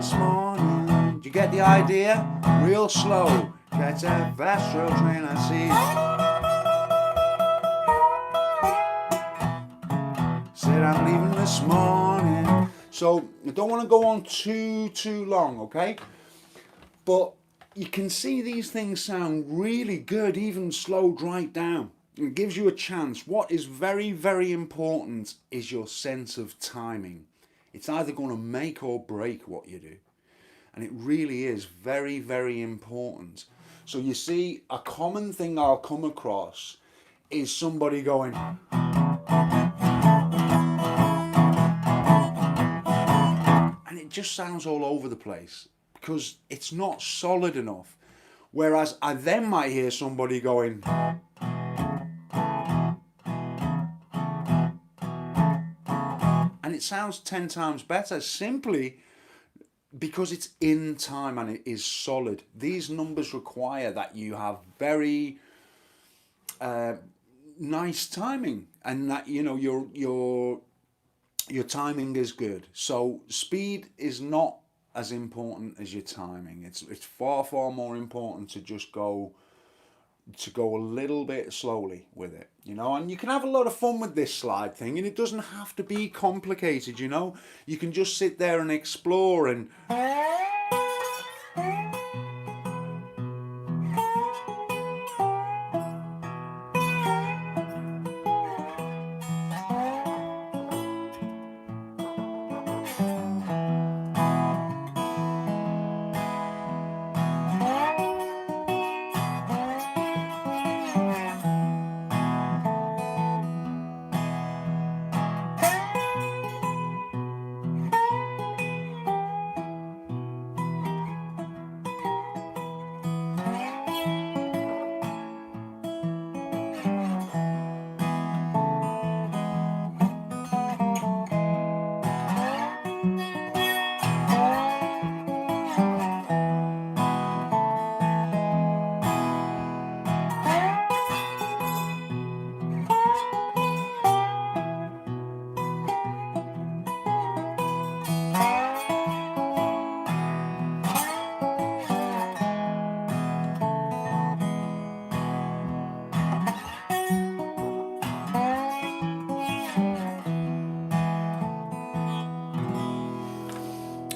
this morning. Do you get the idea? Real slow. Get a fast rail train, I see. Said I'm leaving this morning. So I don't want to go on too long, okay? But you can see these things sound really good, even slowed right down. It gives you a chance. What is very, very important is your sense of timing. It's either going to make or break what you do. And it really is very, very important. So you see, a common thing I'll come across is somebody going, and it just sounds all over the place because it's not solid enough. Whereas I then might hear somebody going, and it sounds 10 times better simply because it's in time and it is solid. These numbers require that you have very nice timing, and that your timing is good. So speed is not as important as your timing. It's far more important to just go a little bit slowly with it, and you can have a lot of fun with this slide thing, and it doesn't have to be complicated. You can just sit there and explore and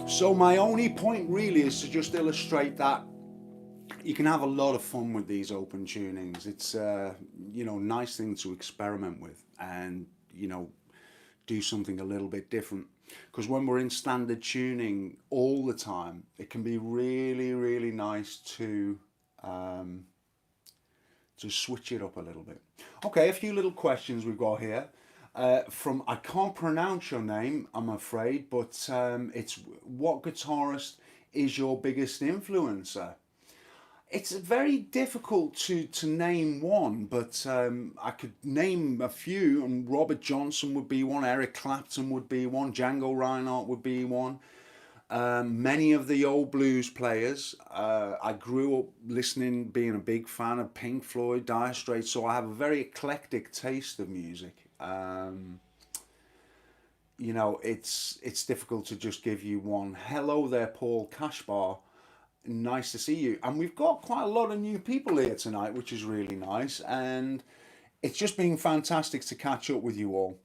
so my only point really is to just illustrate that you can have a lot of fun with these open tunings. It's nice thing to experiment with, and do something a little bit different, because when we're in standard tuning all the time, it can be really nice to switch it up a little bit. Okay, a few little questions we've got here. From, I can't pronounce your name, I'm afraid, but it's, what guitarist is your biggest influencer? It's very difficult to name one, but I could name a few, and Robert Johnson would be one, Eric Clapton would be one, Django Reinhardt would be one. Many of the old blues players. I grew up listening, being a big fan of Pink Floyd, Dire Straits, so I have a very eclectic taste of music. It's difficult to just give you one. Hello there, Paul Cashbar. Nice to see you. And we've got quite a lot of new people here tonight, which is really nice. And it's just been fantastic to catch up with you all.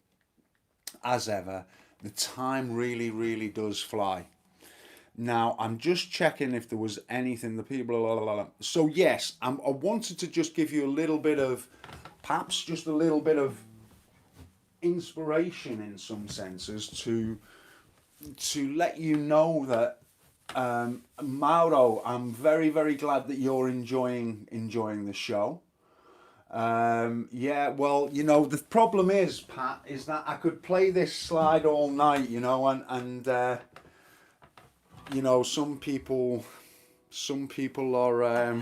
As ever, the time really does fly. Now, I'm just checking if there was anything the people... So yes, I wanted to just give you a little bit of, perhaps just a little bit of inspiration in some senses to let you know that Mauro, I'm very glad that you're enjoying the show. Yeah, well, the problem is, Pat, is that I could play this slide all night, and some people are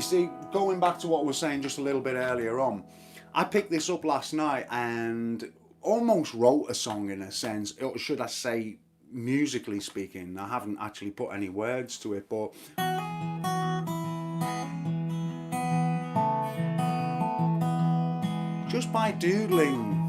see, going back to what I was saying just a little bit earlier on, I picked this up last night and almost wrote a song in a sense, or should I say, musically speaking. I haven't actually put any words to it, but just by doodling.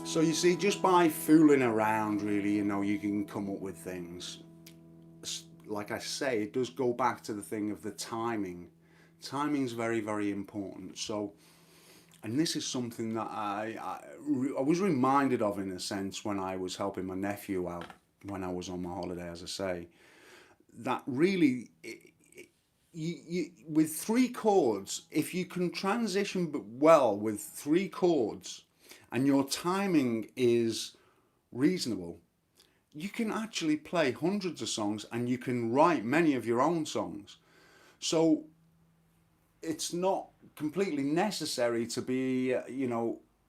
So you see, just by fooling around, really, you can come up with things. Like I say, it does go back to the thing of the timing. Timing's very, very important. So, and this is something that I was reminded of in a sense when I was helping my nephew out when I was on my holiday, as I say, that really, with three chords, if you can transition well with three chords and your timing is reasonable, you can actually play hundreds of songs and you can write many of your own songs. So it's not completely necessary to be,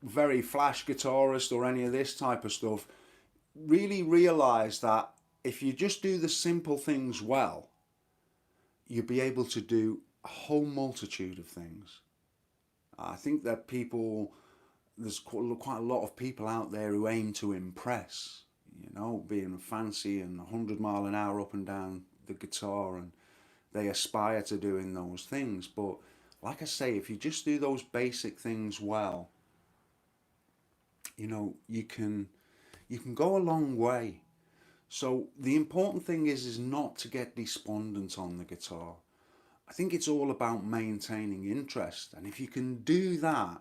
very flash guitarist or any of this type of stuff. Really realize that if you just do the simple things well, you'll be able to do a whole multitude of things. I think that there's quite a lot of people out there who aim to impress, being fancy and 100 mile an hour up and down the guitar, and they aspire to doing those things. But like I say, if you just do those basic things well, you can go a long way. So the important thing is not to get despondent on the guitar. I think it's all about maintaining interest, and if you can do that,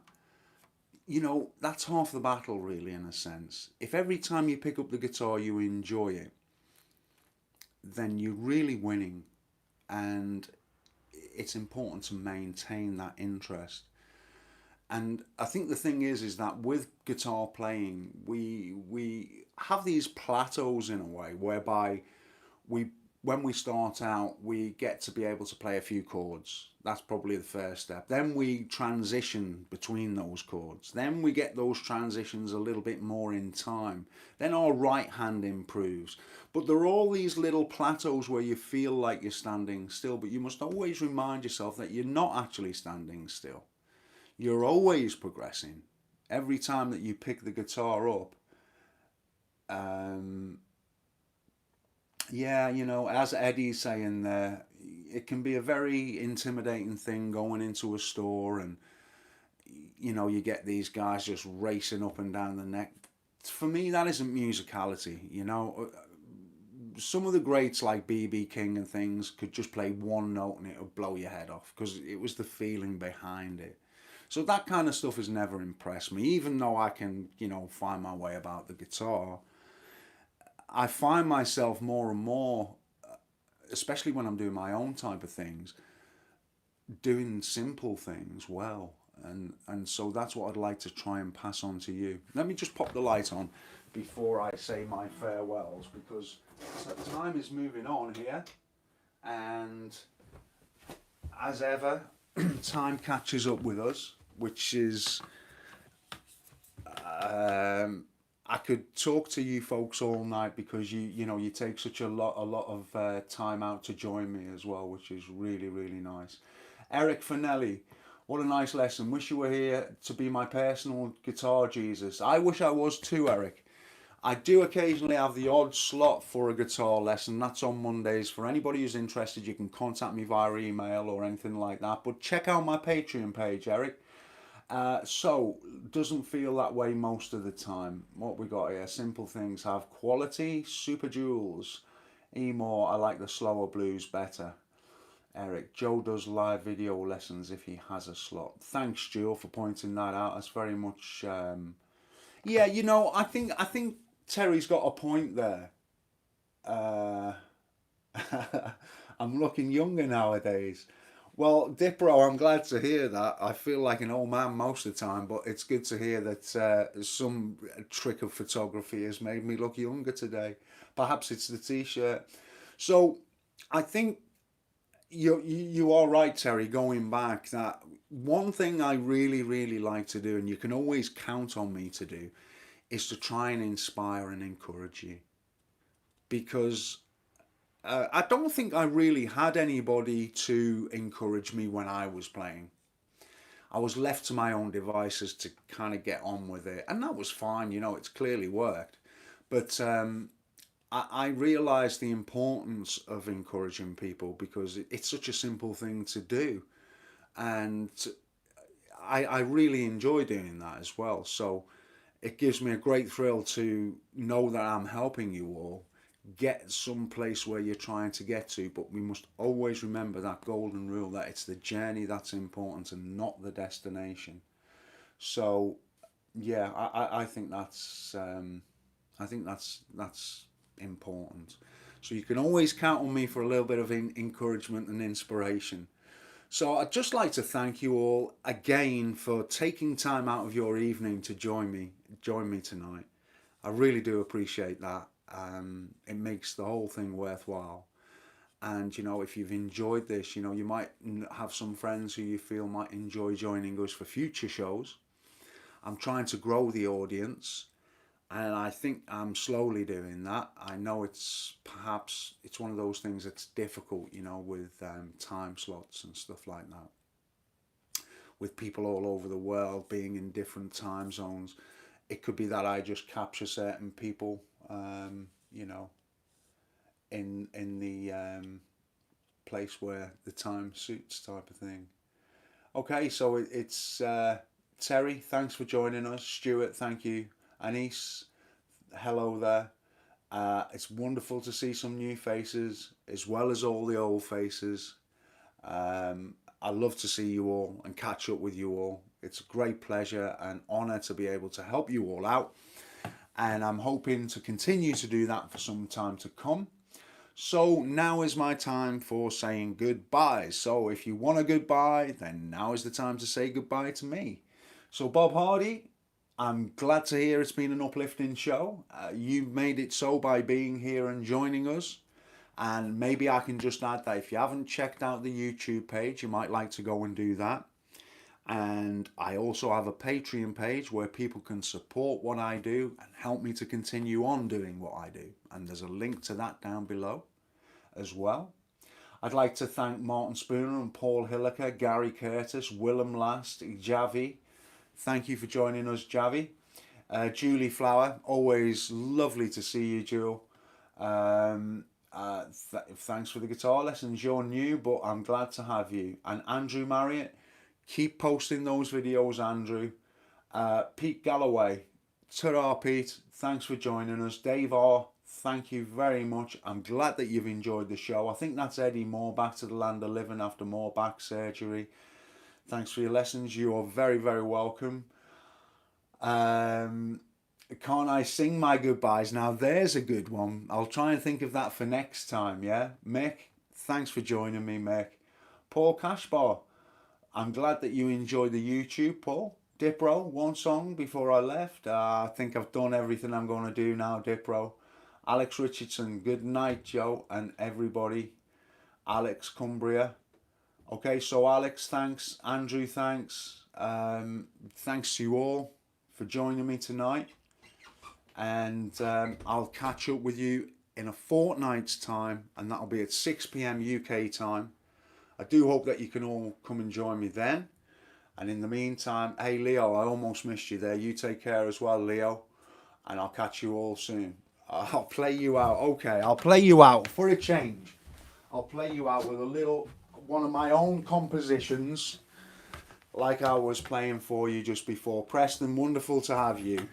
that's half the battle, really, in a sense. If every time you pick up the guitar you enjoy it, then you're really winning. And it's important to maintain that interest. And I think the thing is that with guitar playing, we have these plateaus in a way, whereby when we start out, we get to be able to play a few chords. That's probably the first step. Then we transition between those chords. Then we get those transitions a little bit more in time. Then our right hand improves. But there are all these little plateaus where you feel like you're standing still, but you must always remind yourself that you're not actually standing still. You're always progressing. Every time that you pick the guitar up, as Eddie's saying there, it can be a very intimidating thing going into a store and, you get these guys just racing up and down the neck. For me, that isn't musicality, Some of the greats like B.B. King and things could just play one note and it would blow your head off because it was the feeling behind it. So that kind of stuff has never impressed me, even though I can, find my way about the guitar. I find myself more and more, especially when I'm doing my own type of things, doing simple things well. And so that's what I'd like to try and pass on to you. Let me just pop the light on before I say my farewells, because time is moving on here. And as ever, time catches up with us, which is... I could talk to you folks all night because you take such a lot of time out to join me as well, which is really, really nice. Eric Finelli, what a nice lesson. Wish you were here to be my personal guitar Jesus. I wish I was too, Eric. I do occasionally have the odd slot for a guitar lesson. That's on Mondays. For anybody who's interested, you can contact me via email or anything like that. But check out my Patreon page, Eric. So, doesn't feel that way most of the time. What we got here, simple things have quality, super jewels, E-more, I like the slower blues better. Eric, Joe does live video lessons if he has a slot. Thanks, Joe, for pointing that out. That's very much, yeah. You know, I think Terry's got a point there. Uh, I'm looking younger nowadays. Well, Dipro, I'm glad to hear that. I feel like an old man most of the time, but it's good to hear that some trick of photography has made me look younger today. Perhaps it's the t-shirt. So I think you are right, Terry. Going back, that one thing I really like to do, and you can always count on me to do, is to try and inspire and encourage you. Because I don't think I really had anybody to encourage me when I was playing. I was left to my own devices to kind of get on with it, and that was fine. You know, it's clearly worked. But I realised the importance of encouraging people because it's such a simple thing to do, and I really enjoy doing that as well. So it gives me a great thrill to know that I'm helping you all get some place where you're trying to get to, but we must always remember that golden rule that it's the journey that's important and not the destination. So yeah, I think that's important. So you can always count on me for a little bit of encouragement and inspiration. So I'd just like to thank you all again for taking time out of your evening to join me tonight. I really do appreciate that. It makes the whole thing worthwhile. And you know, if you've enjoyed this, you know, you might have some friends who you feel might enjoy joining us for future shows. I'm trying to grow the audience, and I think I'm slowly doing that. I know it's one of those things that's difficult, you know, with time slots and stuff like that. With people all over the world being in different time zones, it could be that I just capture certain people, you know, in the place where the time suits, type of thing. Okay, so it's Terry. Thanks for joining us. Stuart, thank you. Anise, hello there. It's wonderful to see some new faces as well as all the old faces. I love to see you all and catch up with you all. It's a great pleasure and honour to be able to help you all out. And I'm hoping to continue to do that for some time to come. So now is my time for saying goodbye. So if you want a goodbye, then now is the time to say goodbye to me. So Bob Hardy, I'm glad to hear it's been an uplifting show. You made it so by being here and joining us. And maybe I can just add that if you haven't checked out the YouTube page, you might like to go and do that. And I also have a Patreon page where people can support what I do and help me to continue on doing what I do. And there's a link to that down below as well. I'd like to thank Martin Spooner and Paul Hilliker, Gary Curtis, Willem Last, Javi. Thank you for joining us, Javi. Julie Flower, always lovely to see you, Jewel. Thanks for the guitar lessons. You're new, but I'm glad to have you. And Andrew Marriott, keep posting those videos, Andrew. Pete Galloway, ta-ra, Pete. Thanks for joining us. Dave R, thank you very much. I'm glad that you've enjoyed the show. I think that's Eddie Moore, back to the land of living after more back surgery. Thanks for your lessons. You are very welcome. Can't I sing my goodbyes? Now there's a good one. I'll try and think of that for next time, yeah? Mick, thanks for joining me, Mick. Paul Cashbar, I'm glad that you enjoyed the YouTube, Paul. Dipro, one song before I left. I think I've done everything I'm going to do now, Dipro. Alex Richardson, good night, Joe, and everybody. Alex Cumbria. Okay, so Alex, thanks. Andrew, thanks. Thanks to you all for joining me tonight. And I'll catch up with you in a fortnight's time, and that'll be at 6 p.m. UK time. I do hope that you can all come and join me then. And in the meantime, hey Leo, I almost missed you there. You take care as well, Leo. And I'll catch you all soon. I'll play you out. Okay, I'll play you out for a change. I'll play you out with a little one of my own compositions, like I was playing for you just before. Preston, wonderful to have you.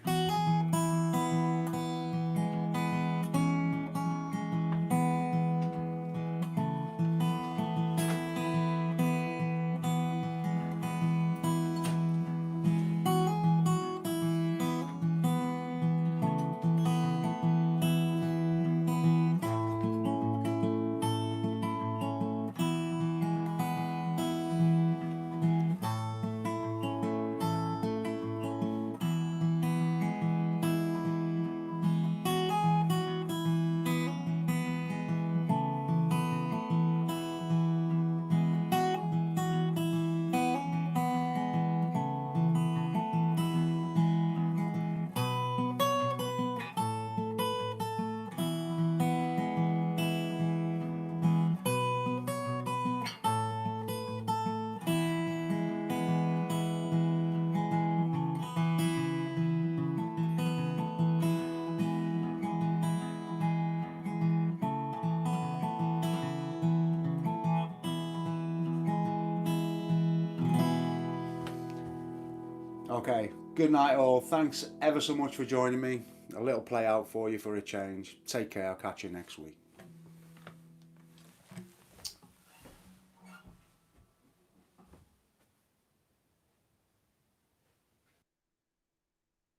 Okay, good night all. Thanks ever so much for joining me. A little play out for you for a change. Take care. I'll catch you next week.